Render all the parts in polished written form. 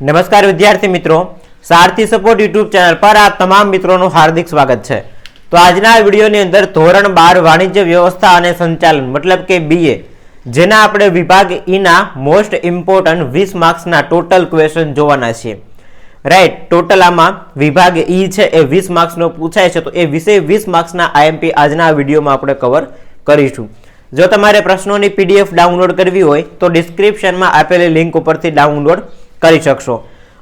नमस्कार विद्यार्थी मित्रों, सारथी सपोर्ट यूट्यूब चैनल पर आप तमाम मित्रों નું हार्दिक स्वागत है। तो આજના વિડિયોની અંદર ધોરણ 12 વાણિજ્ય વ્યવસ્થા અને સંચાલન मतलब કે BA જેના આપણે વિભાગ ઈ ના મોસ્ટ ઇમ્પોર્ટન્ટ 20 માર્ક્સના ટોટલ ક્વેશ્ચન જોવાના છે। રાઈટ, ટોટલ આમાં વિભાગ ઈ છે એ 20 માર્ક્સનો પૂછાય છે, તો એ વિષય 20 માર્ક્સના IMP આજના વિડિયોમાં આપણે કવર કરીશું। જો તમારે પ્રશ્નોની PDF ડાઉનલોડ કરવી હોય તો ડિસ્ક્રિપ્શનમાં આપેલી લિંક ઉપરથી ડાઉનલોડ કરી શકશો।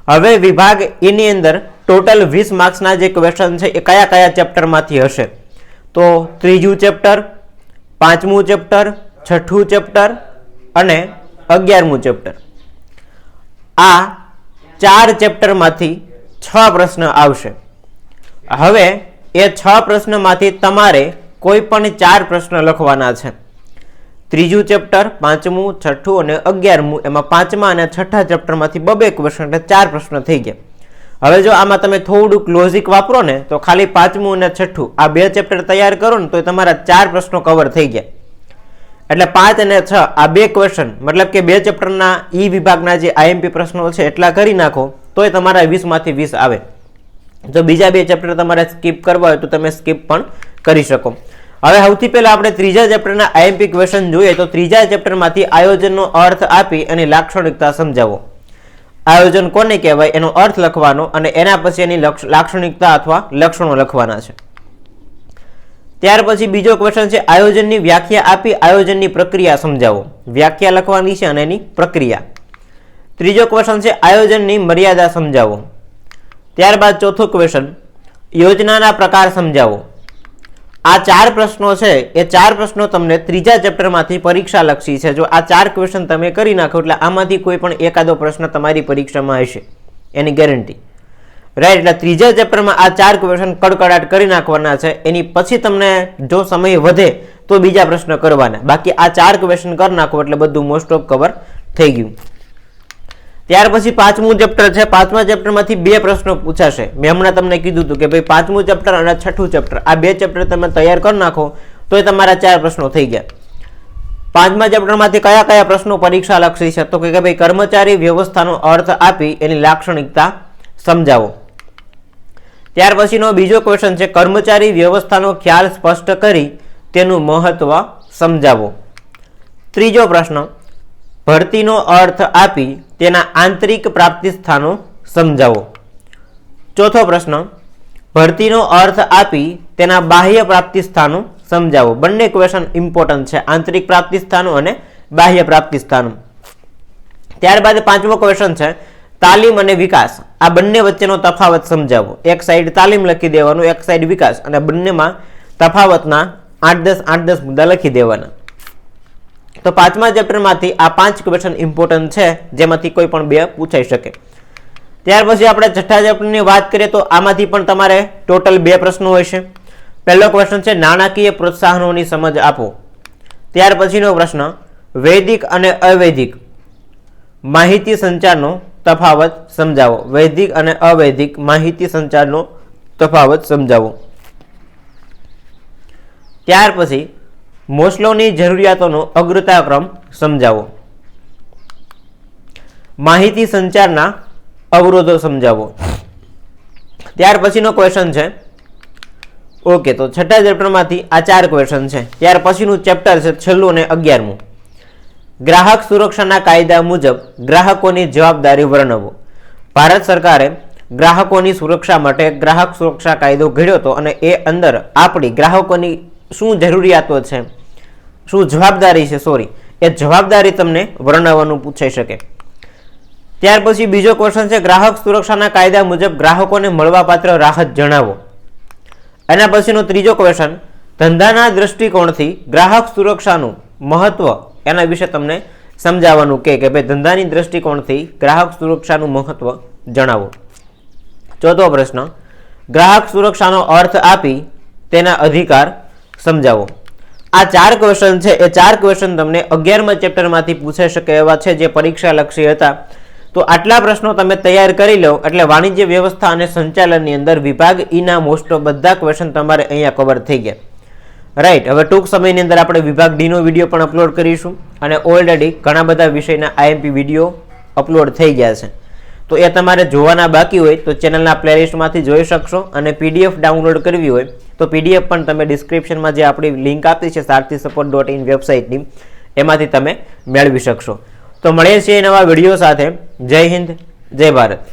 હવે વિભાગ ઈ ની અંદર टोटल 20 मार्क्सना जे क्वेश्चन छे ए कया कया चेप्टर मांथी हशे तो त्रीजू चेप्टर, पांचमू चेप्टर, छठू चेप्टर अने 11मू चेप्टर आ 4 चेप्टर मांथी 6 प्रश्न आवशे। हवे ए 6 प्रश्न मांथी तमारे कोई पण 4 प्रश्न लखवाना छे। त्रीजू चेप्टर, पांचमू, छठू अने 11मू एमां पांचमा अने छठा चेप्टर मांथी 2 क्वेश्चन એટલે 4 प्रश्न થઈ ગયા। હવે જો આમાં તમે થોડુંક લોજિક વાપરો ને તો ખાલી પાંચમું અને છઠ્ઠું આ 2 ચેપ્ટર તૈયાર કરો ને તો તમારા 4 પ્રશ્નો કવર થઈ ગયા। એટલે 5 અને 6 આ 2 ક્વેશ્ચન मतलब કે 2 ચેપ્ટરના ઈ વિભાગના જે IMP પ્રશ્નો છે એટલા કરી નાખો તોય તમારા 20 માંથી 20 આવે। જો બીજા 2 ચેપ્ટર તમારે સ્કીપ કરવા હોય તો તમે સ્કીપ પણ કરી શકો। હવે સૌથી પહેલા આપણે ત્રીજા ચેપ્ટરના IMP ક્વેશ્ચન જોઈએ તો ત્રીજા ચેપ્ટરમાંથી આયોજનનો અર્થ આપી અને લાક્ષણિકતા સમજાવો। आयोजन कोने कहेवाय एनो अर्थ लखवानो अने एना पछी एनी लाक्षणिकता अथवा लक्षणों लखवाना छे। त्यार पछी बीजो क्वेश्चन छे आयोजननी व्याख्या आपी आयोजननी प्रक्रिया समजावो। व्याख्या लखवानी छे अने एनी प्रक्रिया। त्रीजो क्वेश्चन छे आयोजननी मर्यादा समजावो। त्यारबाद चौथो क्वेश्चन योजनाना प्रकार समजावो। आ 4 प्रश्नों छे ए 4 प्रश्नों तमने त्रीजा चेप्टर मांथी परीक्षा लक्षी छे। जो आ 4 क्वेश्चन तमे करी नाखो એટલે આમાંથી કોઈ પણ એકાદો પ્રશ્ન તમારી પરીક્ષામાં હશે એની ગેરંટી। રાઈટ, એટલે ત્રીજા ચેપ્ટરમાં આ 4 ક્વેશ્ચન કડકડાટ કરી નાખવાના છે। એની પછી તમને જો સમય વધે તો બીજા પ્રશ્ન કરવાના, બાકી આ 4 ક્વેશ્ચન કરી નાખો એટલે બધું મોસ્ટ ઓફ કવર થઈ ગયું। ત્યાર પછી પાંચમું ચેપ્ટર છે। પાંચમા ચેપ્ટરમાંથી 2 પ્રશ્નો પૂછાશે। મેં હમણાં તમને કીધું હતું કે ભાઈ પાંચમું ચેપ્ટર અને છઠ્ઠું ચેપ્ટર આ 2 ચેપ્ટર તમે તૈયાર કરી નાખો તો એ તમારા 4 પ્રશ્નો થઈ ગયા। પાંચમા ચેપ્ટરમાંથી કયા કયા પ્રશ્નો પરીક્ષા લક્ષી છે તો કે ભાઈ કર્મચારી વ્યવસ્થાનો અર્થ આપી એની લાક્ષણિકતા સમજાવો। ત્યાર પછીનો બીજો ક્વેશ્ચન છે કર્મચારી વ્યવસ્થાનો ખ્યાલ સ્પષ્ટ કરી તેનું મહત્વ સમજાવો। ત્રીજો પ્રશ્ન ભરતીનો અર્થ આપી તેના આંતરિક પ્રાપ્તિ સ્થાનો સમજાવો। ચોથો પ્રશ્ન ભરતીનો અર્થ આપી તેના બાહ્ય પ્રાપ્તિ સ્થાનો સમજાવો। બંને ક્વેશ્ચન ઇમ્પોર્ટન્ટ છે, આંતરિક પ્રાપ્તિ સ્થાનો અને બાહ્ય પ્રાપ્તિ સ્થાનો। ત્યારબાદ પાંચમો ક્વેશ્ચન છે તાલીમ અને વિકાસ આ બંને વચ્ચેનો તફાવત સમજાવો। એક સાઈડ તાલીમ લખી દેવાનું, એક સાઈડ વિકાસ, અને બંનેમાં તફાવતના 8-10 મુદ્દા લખી દેવાના। तो पांचमा चेप्टर मांथी आ 5 क्वेश्चन इम्पोर्टન્ટ है जेमांथी कोई पण 2 पूछाई शके। त्यार पछी आपणे छठ्ठा चेप्टरनी वात करीए तो आमांथी पण तमारे टोटल 2 प्रश्नो होय छे। पहेलो क्वेश्चन छे नाणाकीय प्रोत्साहनोनी समज आपो। त्यार पछीनो प्रश्न वैदिक अने अवैदिक माहिती संचारनो तफावत समजावो। वैदिक अने अवैदिक माहिती संचारनो तफावत समजावो। त्यार पछी मोस्लोनी जरूरियातोनो अग्रताक्रम समजावो। माहिती संचारना अवरोधो समजावो। त्यार पछीनो क्वेश्चन छे ओके तो छठा चेप्टरमांथी आ 4 क्वेश्चन छे। त्यार पछीनुं चेप्टर छे छेल्लुं अने 11मुं ग्राहक सुरक्षाना कायदा मुजब ग्राहकोनी जवाबदारी वर्णवो। भारत सरकारे ग्राहकोनी सुरक्षा माटे ग्राहक सुरक्षा कायदो घड्यो हतो अने ए अंदर आपणी ग्राहकोनी શું જરૂરિયાતો છે, શું જવાબદારી છે, એ જવાબદારી તમને વર્ણવવાનું પૂછાઈ શકે। ત્યાર પછી બીજો ક્વેશ્ચન છે ગ્રાહક સુરક્ષાના કાયદા મુજબ ગ્રાહકોને મળવાપાત્ર રાહત જણાવો। એના પછીનો ત્રીજો ક્વેશ્ચન ધંધાના દૃષ્ટિકોણથી ગ્રાહક સુરક્ષાનું મહત્વ એના વિશે તમને સમજાવવાનું કે ભાઈ ધંધાની દૃષ્ટિકોણથી ગ્રાહક સુરક્ષાનું મહત્વ જણાવો। ચોથો પ્રશ્ન ગ્રાહક સુરક્ષાનો અર્થ આપી તેના અધિકાર समझावो। आ 4 क्वेश्चन छे ए 4 क्वेश्चन तमने 11मा चेप्टर मांथी पूछाई शके एवा छे जे परीक्षा लक्षी हता। तो आटला प्रश्नों तमे तैयार करी लो एटले वाणिज्य व्यवस्था अने संचालननी अंदर विभाग ई ना मोस्ट ऑफ बधा क्वेश्चन तमारे अहींया कवर थई गया। राइट, हवे टूंक समयनी अंदर आपणे विभाग डी नो विडियो पण अपलोड करीशुं अने ऑलरेडी घणा बधा विषयना IMP विडियो अपलोड थई गया छे। તો એ તમારે જોવાના બાકી હોય તો ચેનલના પ્લેલિસ્ટમાંથી જોઈ શકશો, અને PDF ડાઉનલોડ કરવી હોય તો PDF પણ તમે ડિસ્ક્રિપ્શનમાં જે આપણી લિંક આપી છે sarthisupport.in વેબસાઇટની એમાંથી તમે મેળવી શકશો. તો મળીએ છીએ નવા વિડીયો સાથે. જય હિન્દ, જય ભારત.